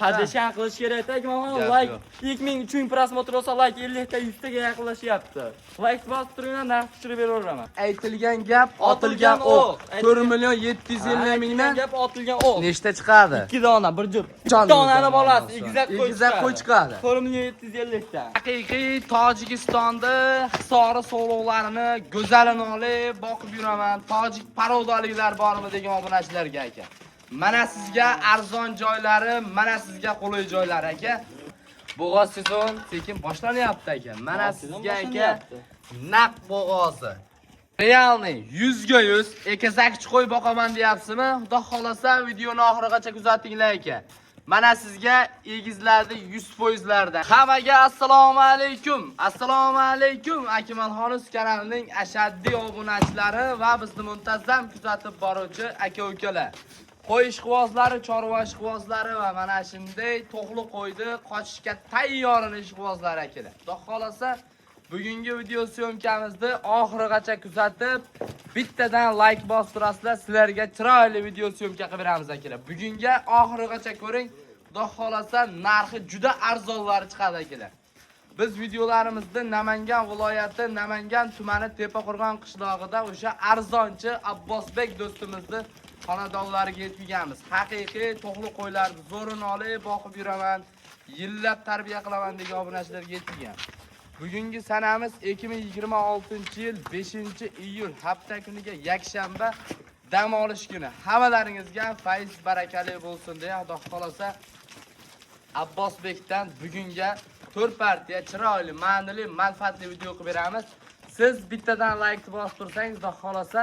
Padishon qilish kerak-da, mana like 2000 3 prosmotr olsa like 50 ta 100 taga yaqinlashyapti. Like bosib turinglar, narx tushirib beraveraman. Aytilgan gap, otilgan o'q. 4 million 750 mingdan gap otilgan o'q. nechta chiqadi? 2 dona, bir juft. Donani bolasi, egizak qo'y chiqadi. 4 million 750 ta. Haqiqiy Tojikistonda Hisori so'lovlarini go'zalini olib boqib yuraman. Tojik parodaliklar bormi degan obunachilarga aka. Mana sizga arzon joylari, mana sizga qulay joylar aka. Bo'g'oz sezon sekin boshlanyapti aka. Mana sizga aka naq bo'g'ozi. Realni 100 ga 100 ekazakchi qo'y boqaman deyapsizmi? Xudo xolasa videoni oxirigacha kuzatinglar aka. Mana sizga egizlarda 100%lardan. Hammaga assalomu alaykum. Assalomu alaykum. Akmalxonus kanalining ashaddiy obunachilari va bizni muntazam kuzatib boruvchi aka-ukalar. Qo'y ishqibozlari, chorva ishqibozlari va mana shunday to'qli qo'ydi qochishga tayyorini ishqibozlari akalar. Xudo xolasa bugungi video syomkamizni oxirigacha kuzatib, bittadan like bostirasizlar, sizlarga chiroyli video syomka qilib beramiz akalar. Bugunga oxirigacha ko'ring. Xudo xolasa narxi juda arzonlari chiqadi akalar. Biz videolarimizda Namangan viloyati, Namangan tumani Tepaqo'rg'on qishlog'ida o'sha arzonchi Abbosbek do'stimizni xonadonlariga yetkazamiz. Haqiqiy to'qli qo'ylarni zo'rini olib boqib yuraman, yillab tarbiya qilaman degan obunachilarga yetkazgan. Bugungi sanamiz 2026-yil 5-iyul hafta kuniga yakshanba dam olish kuni. Hammalaringizga fayz barakali bo'lsin deya Xudo xolasa Abbosbekdan bugunga 4 partiya chiroyli, ma'nili, manfaatli video qilib beramiz. Siz bittadan like bosib tursangiz, Xudo xolasa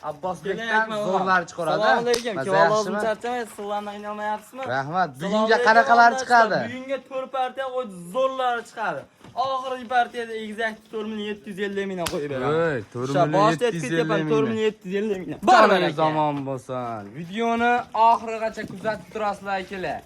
Abbosbekdan zo'rlar chiqaradi. Assalomu alaykum. Kim lozim charchamaysiz, sizlarni qiynalmayapsizmi? Rahmat. Bugunga qanaqalar chiqadi? Bugunga 4 partiya qo'ydi, zo'rlar chiqadi. Oxirgi partiyada egizak 4 million 750 mingdan qo'yib beraman. Voy, 4 million 750 ming. Barcha zamon bo'lsin. Videoni oxirigacha kuzatib turasizlar akalar.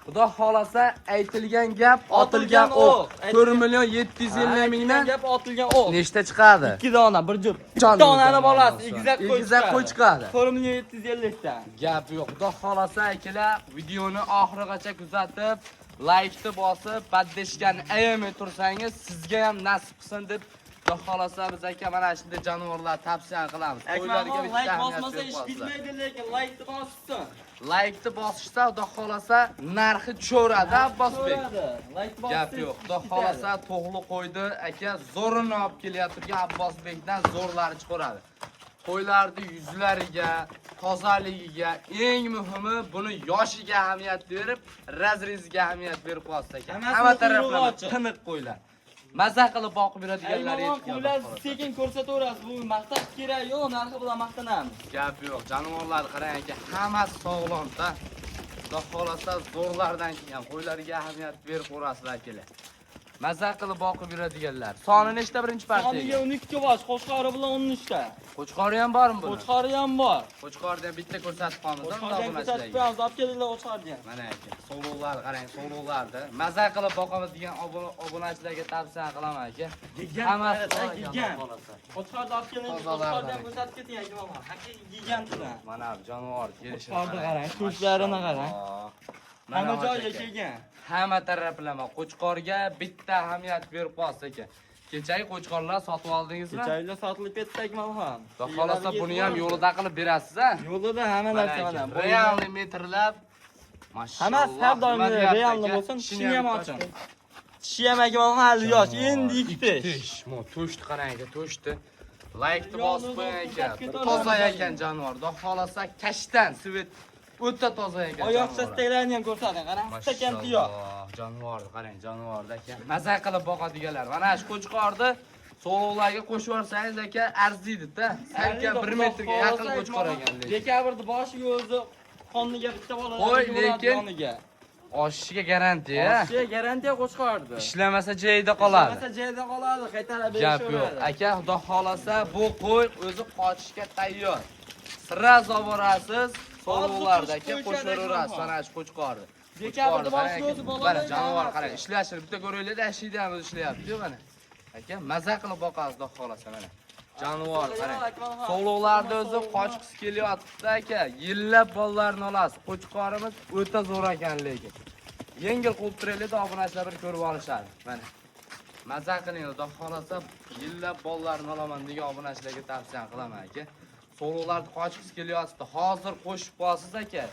Xudo xolasa aytilgan gap, otilgan o'q. 4 million 750 mingdan gap otilgan o'q. nechta chiqadi? 2 dona, bir juft. Donani bolasi, egizak qo'y chiqadi. 4 million 750 ta. Gap yo'q. Xudo xolasa akalar, videoni oxirigacha kuzatib, like-ni bosib, paddeshkani ayamay tursangiz, sizga ham nasib qilsin deb Xudo xolasa biz aka mana shunday jonivorlar tavsiya qilamiz. Qo'ylarga bitta like bosmasa ish bitmaydi, lekin like-ni bosishsin. Like-ni bosishsa, Xudo xolasa narxi tushaveradi Abbosbek. Gap yo'q. Xudo xolasa to'g'li qo'ydi aka, zo'rini olib kelyapti. Abbosbekdan zo'rlari chiqaradi. Qo'ylarni yuzlariga, tozaligiga, eng muhimi buni yoshiga ahamiyat berib, razreziga ahamiyat berib qo'yasiz ekan. Hamma taraflama tiniq qo'ylar. Maza qilib boqib yuradiganlar yetgan. Qo'ylar sekin ko'rsataverasiz. Bu maqtaq kerak yo'q, narxi bilan maqtanamiz. Gap yo'q. Jonivorlarni qarang aka, hammasi sog'lom-da. Xudo xolasa zo'rlardan kelgan qo'ylarga ahamiyat berib qo'yasizlar akalar. Maza qilib boqib yuradiganlar. Soni nechta birinchi partiya? Soniga 12 bosh, qo'chqori bilan 13 ta. Qo'chqori ham bormi buni? Qo'chqori ham bor. Qo'chqorni ham bitta ko'rsatib qolamiz. Qo'chqorni ko'rsatib qo'yamiz, olib kelinglar qo'chqorni ham. Mana aka, so'rovlar qarang, so'rovlarni maza qilib boqamiz degan obunachilarga tavsiya qilaman aka. Hammasi gigant. Qo'chqorni olib keling, qo'chqorni ham ko'rsatib keting aka mana. Haqiqiy gigantlar. Mana jonivor kelishini qo'chqorni qarang, ko'zlarini qarang. Hamma joyga kelgan. Hamma taraflama qo'chqorga bitta ahamiyat berib qo'yasiz aka. Kechagi qo'chqorlar sotib oldingizmi? Kechagi sotilib ketdi akmalxon. Xudo xolasa buni ham yo'lida qilib berasiz-a? Yo'lida hamma narsa mana. Realni metrlab. Mashalloh. Hammasi har doim realni bo'lsin, tishini ham oching. Tishi ham akmalxon hali yosh, endi iktish. To'shni qarang aka, to'shni. Like-ni bosib qo'ying aka. Toza ekan jonivor. Xudo xolasa kashdan, svet o'ta toza ekan. Oyoq chastaklarini ham ko'rsating, qarang, stakan tiyoq. Jonivorni qarang, jonivorda aka. Maza qilib boqadiganlar. Mana shu qo'chqorni so'lovlarga qo'shib yorsangiz aka, arziydi-da. Salkam 1 metrga yaqin qo'chqor ekan. Dekabrda boshiga o'zi qoniga bitta bola. Qo'y, lekin oshishiga garantiya. Oshishiga garantiya qo'chqordi. Ishlamasa joyida qoladi. Ishlamasa joyida qoladi, qaytarib Gap yo'q. Aka, Xudo xolasa bu qo'y o'zi qochishga tayyor. Sirraz oborasiz. So'rovlarda aka qo'shiraverasiz mana shu qo'chqorni. Dekabrda boshiga o'zi bola. Mana jonivor qarang, ishlashini bitta ko'ringlar-da, ashiyda ham ishlayapti-ku mana. Aka, maza qilib boqasiz, Xudo xolasa mana. Jonivor qarang. So'lovlarda o'zi qochqisi kelyapti aka. Yillab bolalarni olasiz. Qo'chqorimiz o'ta zo'r ekan lekin. Yengil qo'yib turaylik, obunachilar bir ko'rib olishadi. Mana. Maza qiling, xudo xolasa, yillab bollarni olaman degan obunachilarga tavsiya qilaman aka. So'lovlarni qochib kelyapti. Hozir qo'shib qo'yasiz aka.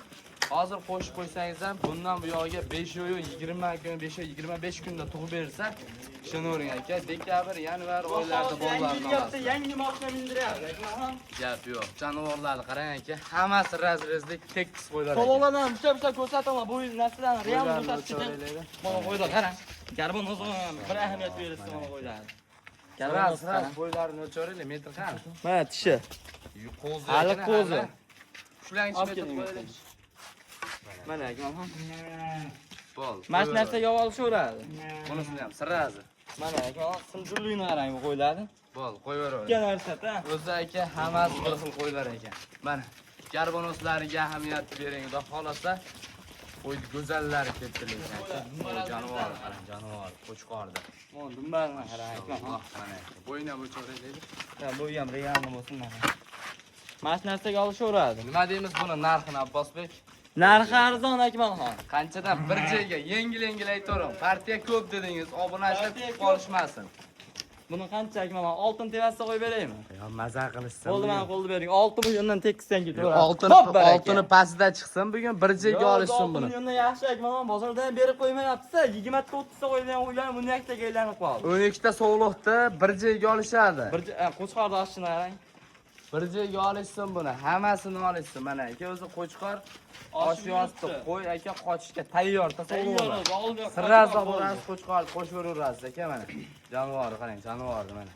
Hozir qo'shib qo'ysangiz ham bundan bu yo'g'iga 5 oy 20 kun, 5 oy 25 kunda tug'ib bersa, ishonavering aka. Dekabr, yanvar oylarida bollarni olasiz. Yangi mashina mindiryapti. Gap yo'q. Jonivorlarni qarang aka. Hammasi razrezlik tekis qo'ylar aka. So'lovlardan bitta ko'rsataman. Bu narsalarni real ko'rsatishda. Mana qo'ylar qarang. Garbon o'zim bir ahamiyat berishdi mana qo'ylar. Ras bo'ylarini o'lchaveraylik, metr qani? Mana tishi. Qo'zi. Hali qo'zi. Shularni metr qo'yaylik. Mana akaman. Bol. Mana shu narsaga olishaveradi. Bunisini ham sirrazi. Mana akaman, simjullikni qarang bu qo'ylarni. Bol, qo'yaveradi. Ikki narsada. O'zi aka hammasi bir xil qo'ylar ekan. Mana garbonoslariga ahamiyat bering, xudo xolasa. Qo'y go'zallari keltirilgan aka. Jonivor qarang, jonivor, qo'chqorda. Mana dumbarni qarang akaman. Mana bo'yni ham o'lchaveraylik. Ha, bu ham realni bo'lsin mana. Mana shu narsaga olishaveradi. Nima deymiz buni narxini Abbosbek? Narxi arzon akaman. Qanchadan bir joyga yengil aytavering. Partiya ko'p dedingiz, obunachilar kutib qolishmasin. Buni qancha akaman? Oltin tevasida qo'yib beraymi? Yo, maza qilishsin. Bo'ldi, mana qo'lni bering. 6 milliondan tekisdan ketaveradi. Oltini pastida chiqsin, bugun bir joyga olishsin 6 buni. milliondan yaxshi akaman, bozordan berib qo'ymayapsiz. 20 ta 30 ta qo'ygan o'ylar bunday yaktaga aylanib qoldi. 12 ta sog'liqda bir joyga olishadi. Bir qo'chqorni oshini qarang. Bir joyga olishsin buni, hammasini olishsin. Mana aka o'zi qo'chqor oshyapti. Qo'y aka qochishga tayyor, tasavvurlar. Sirraza bo'lasiz qo'chqor qo'shiraverasiz aka mana. Jonivorni qarang, jonivorni mana.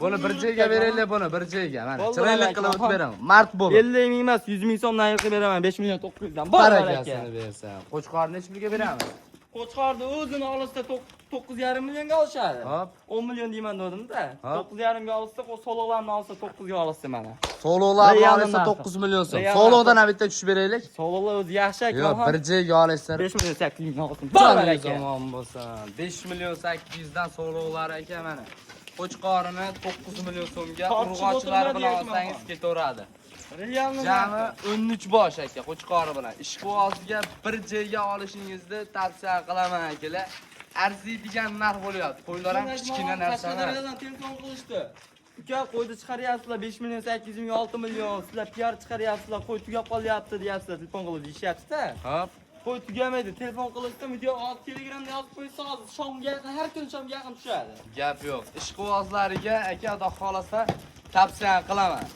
Buni bir joyga beraylik buni, bir joyga mana. Chiroyli qilib o'tib beraman. Mart bo'lib. 50 ming emas, 100 ming so'mdan qilib beraman. 5 million 900 dan. Bor barakasini bersam. Qo'chqorni necha pulga beramiz? Qo'chqorni o'zini olishda 9,5 millionga olishadi. Hop. 10 million deyman dedim-da. 9,5 ga olsa, so'lovlarni olsa 9 ga olsa mana. So'lovlarni olsa 9 million so'm. So'lovdan ham bitta tushib beraylik. So'lovlar o'zi yaxshi Yo'q, akaman. bir joyga olishsa 5 million 800 ming olsin. bor zamon bo'lsa. 5 million 800 dan so'lovlar aka mana. Qo'chqorini 9 million so'mga urg'ochilar bilan olsangiz ketaveradi. Realni Jami 13 bosh aka qo'chqori bilan. Ishqibozga bir joyga olishingizni tavsiya qilaman akalar. Arziydigan narx bo'lyapti. Qo'ylar ham kichkina narsa emas. Telefon qilishdi. Uka qo'yni chiqaryapsizlar 5 million 800 ming 6 million. Sizlar PR chiqaryapsizlar, qo'y tugab qolyapti deyapsizlar. Telefon qilib deyishyapti-da. Hop. Qo'y tugamaydi. Telefon qilishdi, video Telegramda yozib qo'ysa, shomga har kun shomga yaqin tushadi. Gap yo'q. Ishqibozlariga aka xudo xolasa tavsiya qilaman.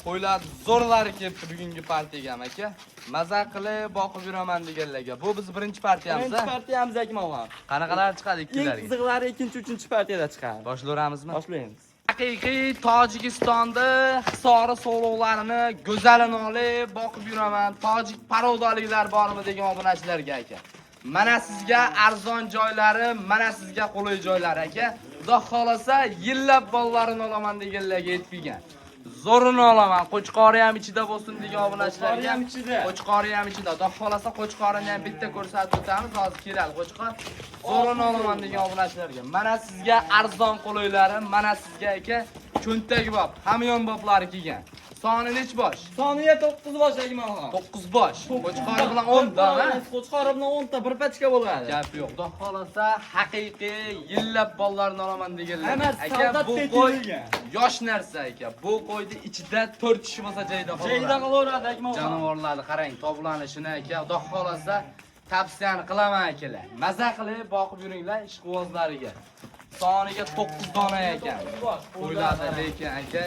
Qo'ylar zo'rlari kelibdi bugungi partiyaga ham aka. Maza qilib boqib yuraman deganlarga. Bu biz birinchi partiyamiz. Birinchi partiyamiz akaman. Qanaqalar chiqadi Eng ikkilarga? qiziqlari ikkinchi, uchinchi partiyada chiqadi. Boshlayveramizmi? Boshlaymiz. Haqiqiy Tojikistonda Hisori so'lovlarini go'zalini olib boqib yuraman. Tojik parodaliklar bormi degan obunachilarga aka. Mana sizga arzon joylari, mana sizga qulay joylar aka. Xudo xolasa yillab bollarini olaman deganlarga yetgan. Zo'rini olaman. Qo'chqori ham ichida bo'lsin degan obunachilarga. Qo'chqori ham ichida. Xudo xolasa qo'chqorini ham bitta ko'rsatib o'tamiz. Hozir keladi qo'chqor. Zo'rini olaman degan obunachilarga. Mana sizga arzon qulaylarim, mana sizga aka cho'ntak bob, hamyon boblari kelgan. Soni nech bosh? Soniga 9 bosh akaman. 9 bosh. Qo'chqori bilan 10 ta, ha? Qo'chqori bilan 10 ta bir pachka bo'ladi. Gap yo'q. Xudo xolasa haqiqiy yillab bollarni olaman deganlar. Aka bu qo'y yosh narsa aka. Bu qo'yni ichida 4 kishi bo'lsa joyda qoladi. Joyda qolaveradi akaman. Jonivorlarni qarang, toblanishini aka. Xudo xolasa tavsiyani qilaman akalar. Maza qilib boqib yuringlar ishqibozlariga. Soniga 9 dona ekan. Qo'ylarda lekin aka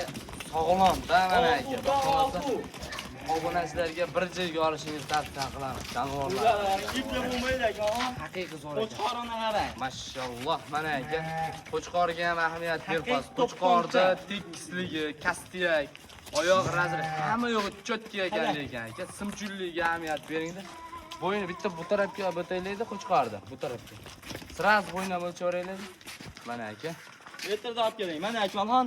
sog'lom-da mana aka. Xudo xolasa obunachilarga bir joyga olishingizni tavsiya qilaman. Jonivorlar. Ipli bo'lmaydi akaman. Haqiqiy zo'r ekan. Qo'chqorini qarang. Mashalloh, mana aka. Qo'chqorga ham ahamiyat berasiz. Qo'chqorda tekisligi, kastiyak, oyoq razri hamma yo'g'i cho'tka ekan lekin aka. Simchulligiga ahamiyat beringda. Bo'yni bitta bu tarafga o'taylaydi qo'chqorda, bu tarafga. Sraz bo'yni o'lchaveraylik. Mana aka. Metrda olib keling. Mana akaman,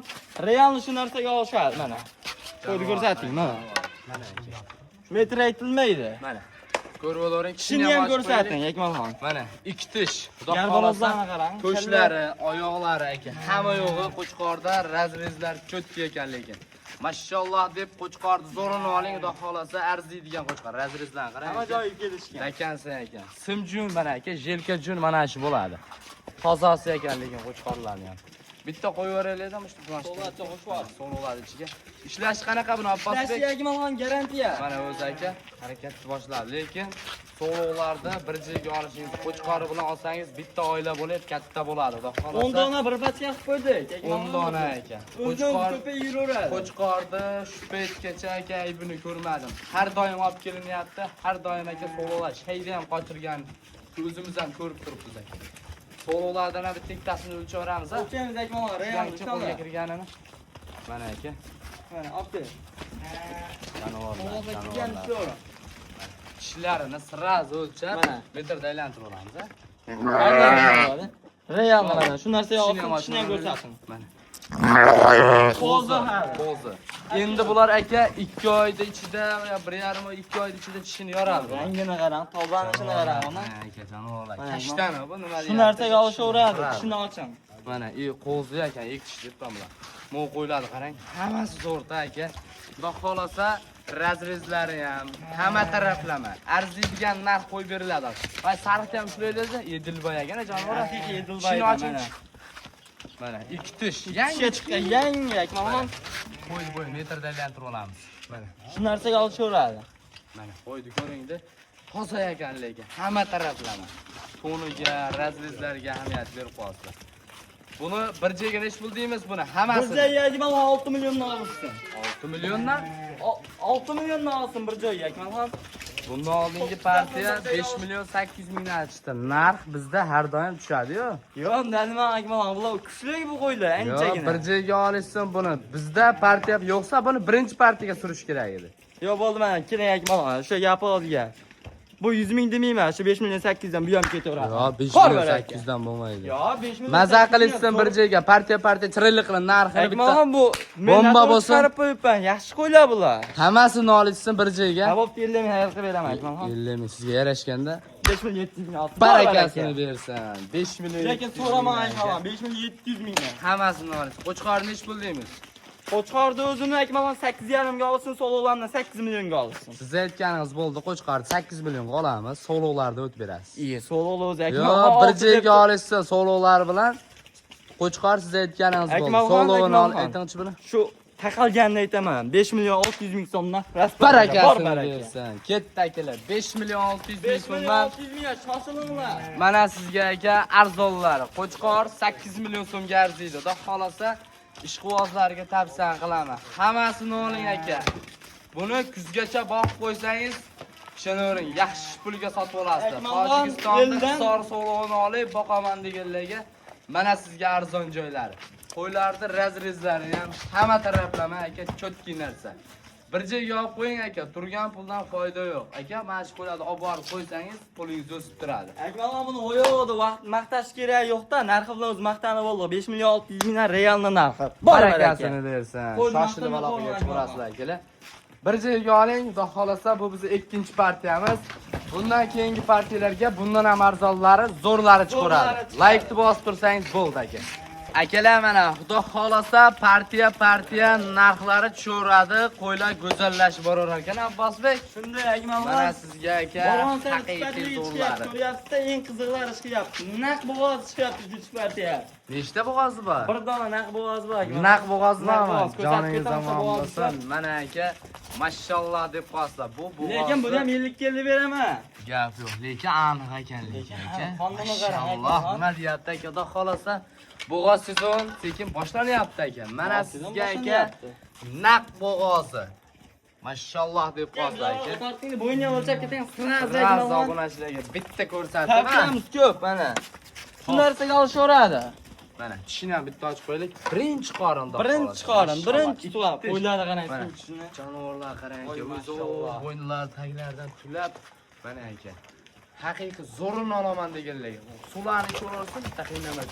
realni shu narsaga olishadi mana. Qo'yni ko'rsating mana. Mana aka. Metr aytilmaydi. Mana. Ko'rib olavering, Kishini ham ko'rsating akaman. Mana, ikki tish. Xudo Garbolozlarni qarang. Qo'shlari, oyoqlari aka. Hamma yo'g'i qo'chqorda razrezlar cho'tka ekan lekin. Mashallah deb qo'chqorni zo'rini oling, xudo xolasa arziydigan qo'chqor. Razrizdan qarang. Hamma joyiga kelishgan. Ekansan ekan. Simjun mana aka, jelkajun mana shu bo'ladi. Tozasi ekan lekin qo'chqorlarni ham. Bitta qo'yib yuboraylikmi shu plashni? So'latcha qo'shib So'loladi ichiga. Ishlash qanaqa buni Abbosbek? Flashga ham garantiya. Mana o'zi aka harakatni boshladi, lekin so'lovlarda bir joyga olishingiz, qo'chqori bilan olsangiz bitta oila bo'lib katta bo'ladi, xudo xolasa. 10 dona bir pachka qilib qo'ydik. 10 dona aka. Qo'chqor ko'payib yuraveradi. Qo'chqorni shu paytgacha aka aybini ko'rmadim. Har doim olib kelinyapti, har doim aka so'lovlar shayda ham qochirgan. O'zimiz ham ko'rib turibmiz aka. So'lovlardan ham bitta ikkitasini o'lchaveramiz ha. O'lchaymiz akmalon, real Yangicha qo'lga kirganini. Mana aka. Mana olib Janovorlar. Tishlarini sirraz o'lchab, Mana. metrda aylantirib olamiz ha. Real mana shu narsaga olib tishni ham ko'rsatin. Mana. Qo'zi Qo'zi. Endi bular aka 2 oyda ichida yo 1,5 oy 2 oyda ichida tishini yoradi. Rangini qarang, tobanishini qarang mana. Aka janovorlar. Kishtani bu nima deyapti? Shu narsaga olishaveradi, tishini ocham. Mana qo'zi ekan, 2 tish deb tomlar. Mo' qo'yladi qarang. Hammasi zo'rda aka. Xudo xolasa razrezlari ham hamma taraflama arziydigan narx qo'yib beriladi. Voy sariqni ham ushlaydi, Edilboy ekan jonivor. Haqiqiy Edilboy Shuni oching. mana. Mana 2 tish. Yangi chiqqan, yangi akmalon. Qo'y metrda aylantirib olamiz. Mana. Shu narsaga olishaveradi. Mana qo'yni ko'ringda. Toza ekan lekin hamma taraflama. Toniga, razrezlariga ahamiyat berib qo'yasizlar. Buni bir joyga nech pul deymiz buni hammasini? Bir joyga akmalon 6 milliondan olsin. 6 milliondan? 6 milliondan olsin bir joyga akmalon. Bundan oldingi partiya 5 million 800 mingdan aytishdi. Narx bizda har doim tushadi-yu. Yo'q, nima akmalon, bular kuchli bu qo'ylar, anchagina. Bir joyga olishsin buni. Bizda partiya yo'qsa buni birinchi partiyaga surish kerak edi. Yo'q, bo'ldi mana, keling akmalon, shu gapi oldiga. Bu 100 ming demayman, shu 5 million 800 dan bu ham ketaveradi. Yo'q, 5 million 800 dan bo'lmaydi. Yo'q, 5 million. Maza qilishsin bir joyga, partiya chiroyli qilib narxini bitta. Akmalon bu bomba bo'lsin. Chiqarib qo'yibman, yaxshi qo'ylar bular. Hammasini olishsin bir joyga. Javob berdim, hayal qilib beraman akmalon. 50 ming sizga yarashganda 5 million 700 ming olib. barakasini bersin. 5 million. Lekin so'raman akmalon, 5 million 700 mingdan. Hammasini olish. Qo'chqorni nech pul deymiz? Qo'chqorni o'zini akmalon 8,5 ga olsin, so'lovlarni 8 millionga olsin. Siz aytganingiz bo'ldi, Qo'chqorni 8 millionga olamiz, so'lovlarda o'tib berasiz. So'lovlar o'zi Yo'q, bir joyga olishsa so'lovlar bilan Qo'chqor siz aytganingiz bo'ldi. So'lovini aytingchi buni. Shu taqalganini aytaman. 5 million 600 ming so'mdan barakasini bersin. Ketdi akalar. 5 million 600 ming so'mdan. 600 ming shoshilinglar. Mana sizga aka arzonlar. Qo'chqor 8 million so'mga arziydi. Xudo xolasa ishqibozlarga tavsiya qilaman. Hammasini oling aka. Buni kuzgacha boqib qo'ysangiz, ishonavering, yaxshi pulga sotib olasizlar. Tojikistonda Hisor so'lovini olib boqaman deganlarga mana sizga arzon joylari. Qo'ylarni razrezlari ham hamma taraflama aka, cho'tki narsa. Bir joyga olib qo'ying aka, turgan puldan foyda yo'q. Aka, mana shu qo'ylarni olib borib qo'ysangiz, pulingiz o'sib turadi. Akmalon buni o'yoqda vaqt maqtash kerak yo'qda, narxi bilan o'zi maqtanib oldi. 5 million 600 mingdan realni narxi. Barakasini bersin. Shoshilib aloqaga chiqarasizlar akalar. Bir joyga oling, xudo xolasa bu bizning ikkinchi partiyamiz. Bundan keyingi partiyalarga bundan ham arzonlari, zo'rlari chiqaradi. Like bosib tursangiz bo'ldi aka. Akalar mana xudo xolasa partiya narxlari tushaveradi, qo'ylar go'zallashib borar ekan Abbosbek. Shunday akmalon. Mana sizga aka haqiqiy zo'rlari. Ko'ryapsiz, eng qiziqlari chiqyapti. Naq bo'g'oz chiqyapti bu partiya. Nechta bo'g'ozi bor? Bir dona naq bo'g'oz bor akmalon. Naq bo'g'ozmi? Joningiz Zamon bo'lsin. Mana aka, mashallah deb qo'yasizlar. Bu bo'g'oz. Lekin buni ham 50 kelib beraman. Gap yo'q, lekin aniq ekan lekin aka. Qonunga qarang, Alloh nima deyapti aka? Xudo xolasa bo'g'oz sezon sekin boshlanyapti aka. Mana sizga aka naq bo'g'ozi. Mashallah deb qo'yasizlar aka. Tortingni bo'yni o'lchab keting, Raz obunachilarga bitta ko'rsatdim. Tavsiyamiz ko'p mana. Shu narsaga olishaveradi. Mana tishini ham bitta ochib qo'yaylik. Birinchi qorinda. Birinchi qorin, birinchi tulab. Qo'ylarni qarang, suvchini. Jonivorlar qarang aka, o'zi bo'ynlar taglaridan tulab. Mana aka. Haqiqiy zo'rini olaman deganlar. Suvlarni ichaversin, bitta qiynamak.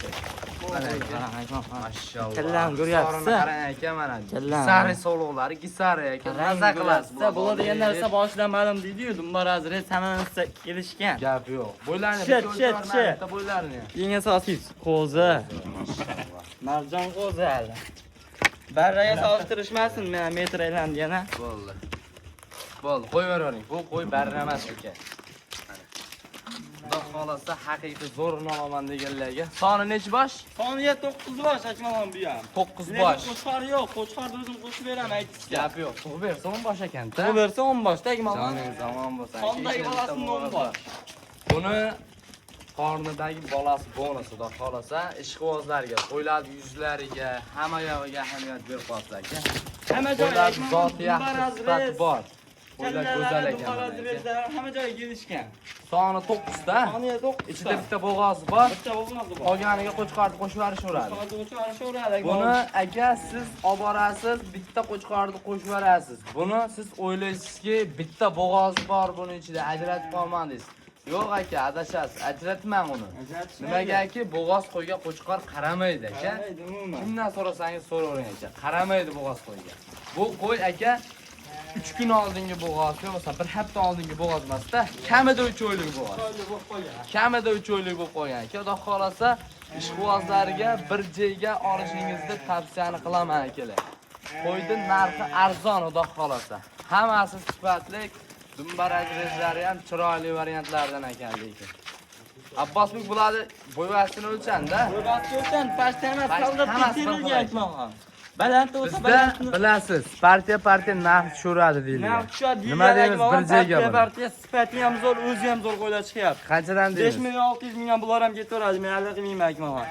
Mana aka. Mashallah. Kallam ko'ryapsiz. Qarang aka mana. Sari so'lovlari, gisari aka. Maza qilasiz. Bo'ladi degan narsa boshidan ma'lum deydi-yu, dumbaraz res hammasi kelishgan. Gap yo'q. Bo'ylarni bitta bo'ylarni. Eng asosiy qo'zi. Marjon qo'zi hali. Barraga solishtirishmasin, meni metr aylandi yana. Bo'ldi. Bo'ldi, qo'yavering. Bu qo'y barra emas ekan. Xudo xolasa haqiqiy zo'rini olaman deganlarga. Soni nechi bosh? Soniga 9 bosh akmalon bu ham. 9 bosh. Qo'chqor yo'q, qo'chqorni o'zim qo'shib beraman aytishga. Gap yo'q. Tug'ib bersa 10 bosh ekan-da. Bu bersa 10 bosh, tegmalon. Joningiz zamon bo'lsa. Sondagi bolasini 10 bosh. Buni qornidagi bolasi bonus, xudo xolasa, ishqibozlarga, qo'ylar yuzlariga, hamma yog'iga ahamiyat berib qo'ysa aka. Hamma Qo'ylar joyga zoti yaxshi, sifati bor. Qo'ylar go'zal ekan. Hamma joyga kelishgan. Soni 9 da. Soniga 9. Ichida bitta bo'g'ozi bor. Bitta bo'lmadi bor. Qolganiga qo'chqorni qo'shib yuborishaveradi. Qo'chqorni Buni aka siz olib borasiz, bitta qo'chqorni qo'shib yuborasiz. Buni siz o'ylaysizki, bitta bo'g'ozi bor buni ichida ajratib qolman deysiz. Yo'q aka, adashasiz. Ajratmang uni. Nimagaki bo'g'oz qo'yga qo'chqor qaramaydi aka. Kimdan so'rasangiz so'ravering aka. Qaramaydi bo'g'oz qo'yga. Bu qo'y aka 3 kun oldingi bo'g'oz, yo'qsa 1 hafta oldingi bo'g'oz emasda, kamida 3 oylik bo'g'oz. Kamida 3 oylik bo'lib qolgan aka. Xudo xolasa, ishqibozlarga bir joyga olishingizni tavsiya qilaman akalar. Qo'ydi narxi arzon, xudo xolasa. Hammasi sifatli, dumbaraj rejlari ham chiroyli variantlardan ekan lekin. Abbosbek bularni bo'yvasini o'lchanda. Bo'yvasini o'lchan, pastana salda tekirilgan aytmoqman. Baland bo'lsa Bizda balandni bilasiz, partiya narx tushiradi deyiladi. narx tushadi. Nima deymiz bir joyga bor. Partiya sifati ham zo'r, o'zi ham zo'r qo'ylar chiqyapti. Qanchadan deymiz? 5 million 600 million bular ham ketaveradi. Men hali qilmayman akmalon.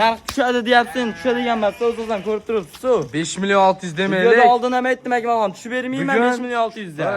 Narx tushadi deyapsan, tushadigan emas. O'zingizdan ko'rib turibsiz-ku. 5 million 600 demaylik. Videoda oldin ham aytdim akmalon, tushib bermayman 5 million 600 da.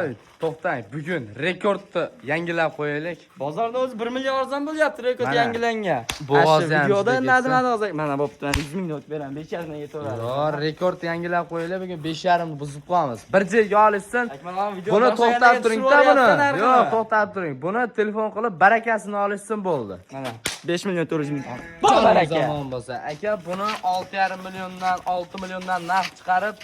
To'xtang, bugun rekordni yangilab qo'yaylik. Bozorda o'zi 1 million arzon bo'lyapti rekord Mana. yangilangan. Bo'g'oz ham videoda bizda nima ketsa. hozir mana bo'pti. 100 ming o'tib beraman, 500 ming yetaveradi. Yo'q, rekord yangilab qo'yaylik, bugun 5,5 ni buzib qo'yamiz. Bir joyga olishsin. Akmalon video Buni to'xtab turing-da buni. Yo'q, Yo'q, to'xtab turing. Buni telefon qilib barakasini olishsin bo'ldi. mana 5 million 400 ming. Bor baraka. zamon bo'lsa. Aka, buni 6,5 milliondan, 6 milliondan narx chiqarib,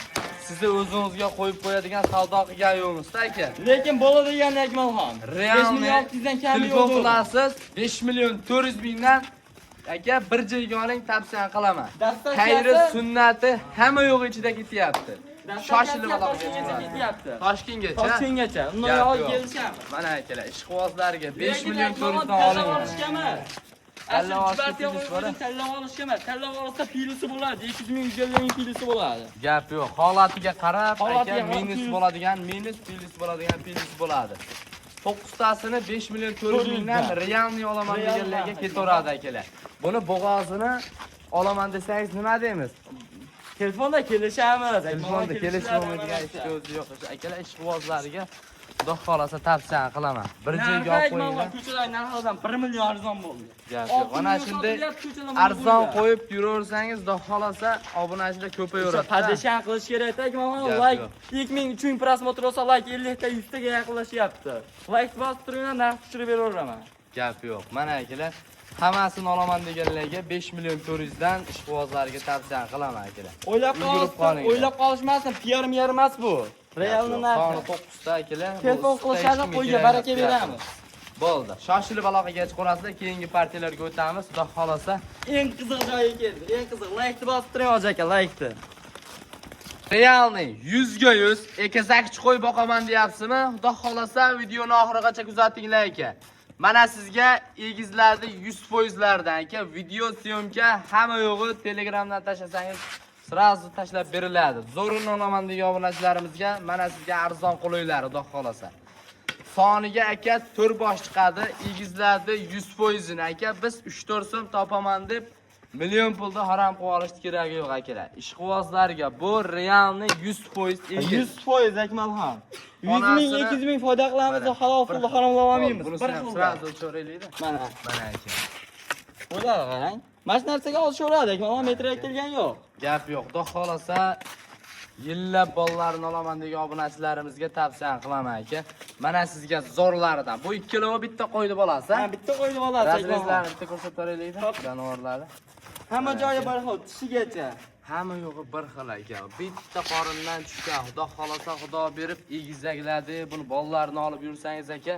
sizni o'zingizga qo'yib qo'yadigan savdo qilgan yo'qmiz-da aka. Lekin bo'ladigan Akmalxon. 5 million 600 dan kam telefon yo'q. qilasiz, 5 million 400 mingdan aka bir joyga oling, tavsiya qilaman. Xayri sunnati hamma yo'q ichida ketyapti. Shoshilib ketyapti. Toshkentgacha. Toshkentgacha. Undan olib kelishamiz. Mana akalar, ishqibozlarga 5 million 400 dan oling. Tanlab olishga emas, tanlab olsa pilusi bo'ladi, 200 ming 150 ming pilusi bo'ladi. Gap yo'q. Holatiga qarab, Holatiga aka minus bo'ladigan, pilis bo'ladigan pilis bo'ladi. 9 tasini 5 million 400 mingdan realni olaman deganlarga ketaveradi akalar. Buni bo'g'ozini olaman desangiz nima deymiz? Telefonda kelishamiz. Telefonda kelishib bo'lmaydigan ish o'zi yo'q. Akalar ishqibozlariga Xudo xolasa tavsiya qilaman. Bir joyga olib qo'yinglar. Ko'chalar narxidan 1 million arzon bo'ldi. Gap yo'q. Mana shunday arzon qo'yib yuraversangiz, Xudo xolasa obunachilar ko'payaveradi. Padeshan qilish kerak akmalon. Like 2000 3 prosmotr olsa like 50 ta 100 taga yaqinlashyapti. Like bosib turinglar, narx tushirib beraveraman. Gap yo'q. Mana akalar, hammasini olaman deganlarga 5 million 400 dan ishqibozlarga tavsiya qilaman akalar. O'ylab qolishmasin, piyarim emas bu. Realni narxi. Soni 9 ta akalar. Telefon qilishadi, qo'yga baraka beramiz. Bo'ldi. Shoshilib aloqaga chiqasizlar, keyingi partiyalarga o'tamiz. Xudo xolasa. Eng qiziq joyi keldi. Eng qiziq like bosib turing hoji aka, like. Realni 100 ga 100 ekazakchi qo'y boqaman deyapsizmi? Xudo xolasa videoni oxirigacha kuzatinglar aka. Mana sizga egizlarni 100% lardan aka, video syomka hamma yo'g'i Telegramdan tashlasangiz sразу tashlab beriladi. Zo'rini olaman degan obunachilarimizga mana sizga arzon qulaylar, xudo xolasa. Soniga aka 4 bosh chiqadi, egizlarni 100% ni aka biz 3-4 so'm topaman deb million pulda harom qilib olish keragi yo'q akalar. Ishqibozlarga bu realni 100% egiz. 100% Akmalxon. 100 ming 200 ming foyda qilamiz, halol pulni haromlab olmaymiz. Bir xil sразу cho'raylikda. Mana aka. O'ylar qarang. Mana shu narsaga olishaveradi, Akmalxon metrga kelgan yo'q. Gap yo'q. Xudo xolasa yillab bollarni olaman degan obunachilarimizga tavsiya qilaman aka. Mana sizga zo'rlaridan. Bu ikkalovi bitta qo'ydi bolasi. Ha, bitta qo'ydi bolasi. Razrezlarni bitta ko'rsataveraylikda. Jonivorlarni. Hamma joyi bir xil, tishigacha. Hamma yo'g'i bir xil aka. Bitta qorindan tushgan. Xudo xolasa Xudo berib egizaklardi. Buni bollarni olib yursangiz aka,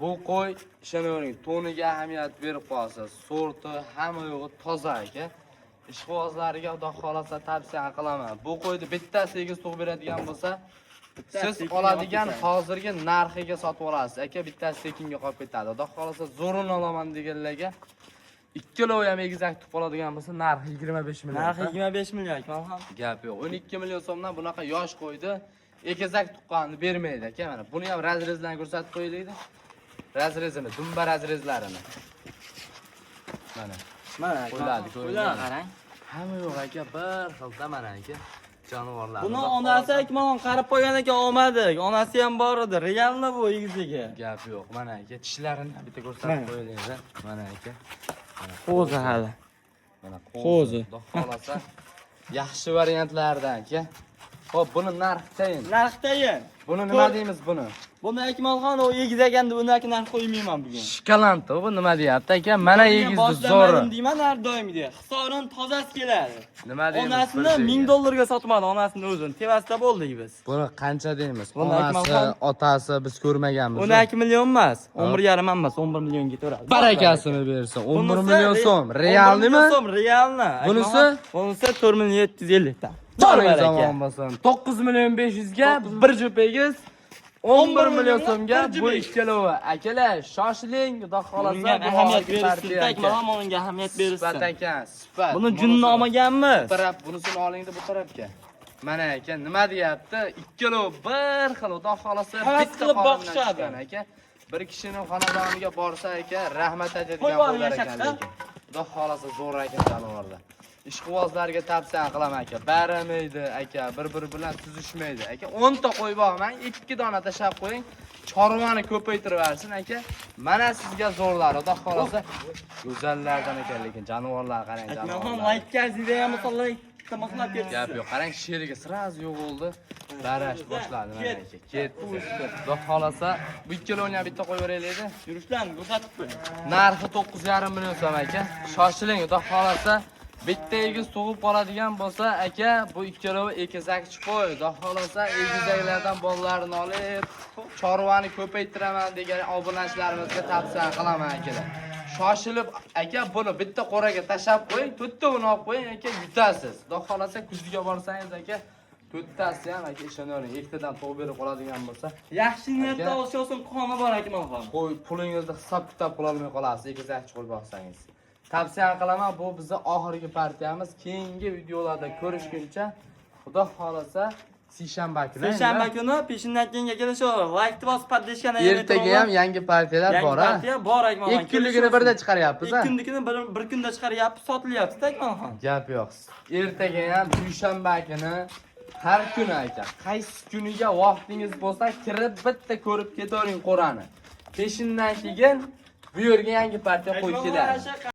bu qo'y ishonavering, toniga ahamiyat berib qolasiz. Sorti hamma yo'g'i toza aka. ishqibozlariga xudo xolasa tavsiya qilaman. Bu qo'yni bittasi 8 tug'ib beradigan bo'lsa, siz oladigan hozirgi narxiga sotib olasiz. Aka bittasi sekinga qolib ketadi. Xudo xolasa zo'rini olaman deganlarga ikkalovi ham egizak tutib oladigan bo'lsa, narxi 25 million. Narxi 25 million Akmalxon. Gap yo'q. 12 million so'mdan bunaqa yosh qo'ydi, egizak tuqqanini bermaydi aka. Mana buni ham razrezlarni ko'rsatib qo'yaylik. Razrezini, dumba razrezlarini. Mana qo'yladi, qo'yladi qarang. Hamma yo'q aka, bir xilda mana aka. Jonivorlar. Buni onasi Akmalxon qarib qo'ygan ekan olmadik. Onasi ham bor edi. Realni bu egiziga. Gap yo'q. Mana aka, tishlarini ham bitta ko'rsatib qo'yaylik. Mana aka. Qo'zi hali. Mana qo'zi. Xudo xolasa yaxshi variantlardan aka. Xo'p, buni narxi tayin. Narxi tayin. Buni nima deymiz buni? Buni Akmalxon o egiz ekanda bunaki narx qo'ymayman bugun. Shkolant bu nima deyapti aka? Mana egizni zo'ri. Deyman har doim deydi. Hisorin tozasi keladi. Nima deymiz? Onasini 1000 dollarga sotmadi, onasini o'zini. Tevasida bo'ldik biz. Buni qancha deymiz? Buni Onasi, Akmalxon- otasi biz ko'rmaganmiz. 12 million emas, 11,5 emas, 11 million ketaveradi. Barakasini bersin. 11 million so'm. Realnimi? so'm, realni. Bunisi? Bunisi 4 million 750 ta. Joningiz omon bo'lsin. 9 million 500 ga bir jup egiz 11 million so'mga bu ikkalovi. Akalar, shoshiling, xudo xolasa Bunga ahamiyat berishsin. Akmalxon bunga ahamiyat berishsin. Sifat ekan, sifat. Buni junni olmaganmiz. Bu taraf, bunisini olingda bu tarafga. Mana aka, nima deyapti? Ikkalovi bir xil, xudo xolasa bitta qilib qonundan boqishadi. chiqqan aka. Bir kishining xonadoniga borsa aka, rahmat aytadigan Qo'yib bo'lar ekan yashaqda. lekin. Xudo xolasa zo'r ekan jonivorlar. Ishqibozlarga tavsiya qilaman aka. Baramaydi aka, bir-biri bilan tuzishmaydi aka. 10 ta qo'yib olmang, 2 dona tashab qo'ying. Chorvani ko'paytirib versin aka. Mana sizga zo'rlar, xudo xolasa go'zallardan ekan lekin jonivorlar qarang Akmalxon jonivorlar. like ham misollar tamoqlab ketdi. Gap yo'q, qarang sheriga sirazi yo'q bo'ldi. Barash boshladi mana aka. Ketdi. Xudo xolasa bu ikkalovini ham bitta qo'yib beraylik. Yurishdan ko'rsatib qo'y. Narxi 9,5 million so'm aka. Shoshiling, xudo xolasa bitta egiz tug'ib qoladigan bo'lsa, aka, bu ikkalovi ekizakchi qo'y. Xudo xolasa egizaklardan bolalarini olib, chorvani ko'paytiraman degan obunachilarimizga tavsiya qilaman akalar. Shoshilib aka buni bitta qo'raga tashab qo'ying, to'rttavini olib qo'ying aka, yutasiz. Xudo xolasa kuzga borsangiz aka, to'rttasi ham aka ishonavering, ikkitadan tug'ib berib qoladigan bo'lsa, Yaxshi niyatda olsangiz qoni bor Akmalxon. qo'y pulingizni hisob-kitob qila olmay qolasiz, ekizakchi qo'yib olsangiz. Tavsiya qilaman, bu bizning oxirgi partiyamiz. Keyingi videolarda ko'rishguncha, xudo xolasa seshanba kuni. Seshanba kuni peshindan keyinga kelishaveradi. Like bosib podleshkani Ertaga ham yangi partiyalar bor, ha? Partiya bor Akmalxon. Ikki kunligini birda chiqaryapmiz, ha? Ikki kunligini bir kunda chiqaryapmiz, sotilyapti Akmalxon. Gap yo'q. Ertaga ham dushanba kuni har kuni aka. Qaysi kuniga vaqtingiz bo'lsa, kirib bitta ko'rib ketavering qo'rani. Peshindan keyin bu yerga yangi partiya qo'yib keladi.